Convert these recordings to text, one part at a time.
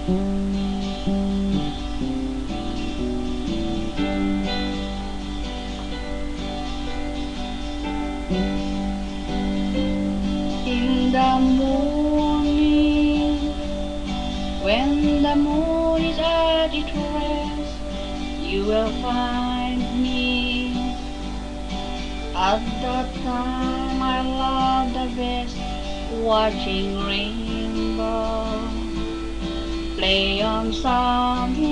In the morning, when the moon is at its rest, you will find me. At that time I love the best, watching rainbow play on sunlight,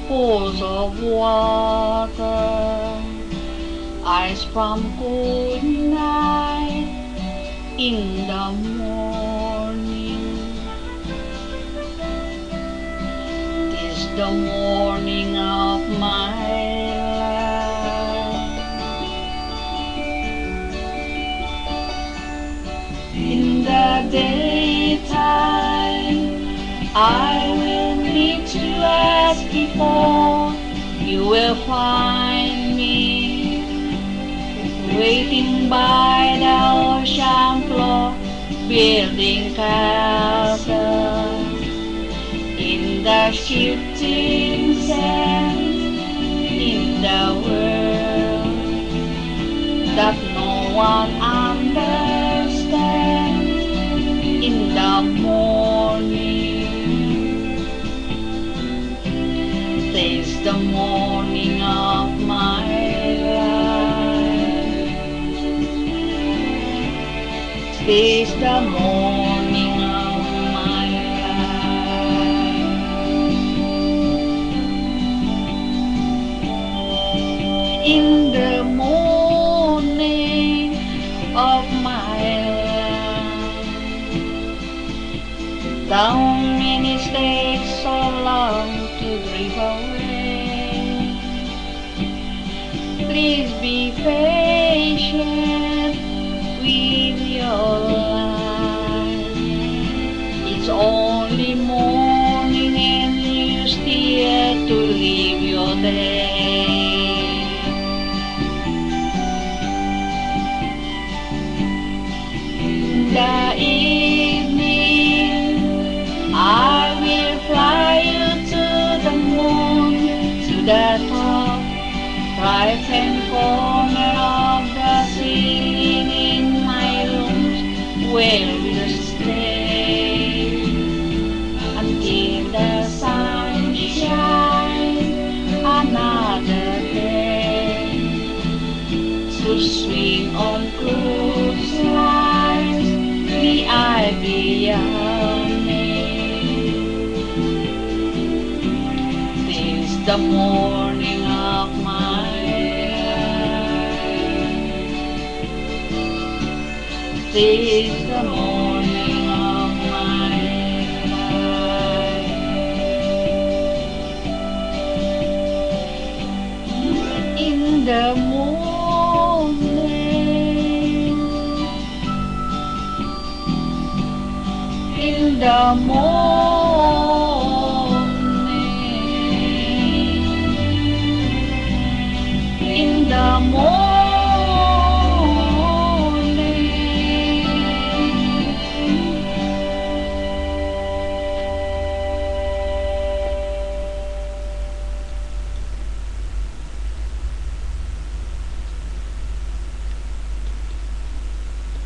pools of water, ice from cold night. In the morning, 'tis the morning of my life. In the daytime, I will meet you as before. You will find me waiting by the ocean floor, building castles in the shifting sands, in the world that no one understands. In the morning, taste the morning of my life. Taste the morning of my life. In the morning of my life, down many states so long to drift away. Please be patient with your life. It's only morning and you still to live your day. In the evening, I will fly you to the moon, to the top, right hand corner of the ceiling in my rooms, where we'll stay until the sun shines another day, to swing on cruise lines, the ivy of May. This the morning of my life. This the morning of my life. In the morning, in the morning.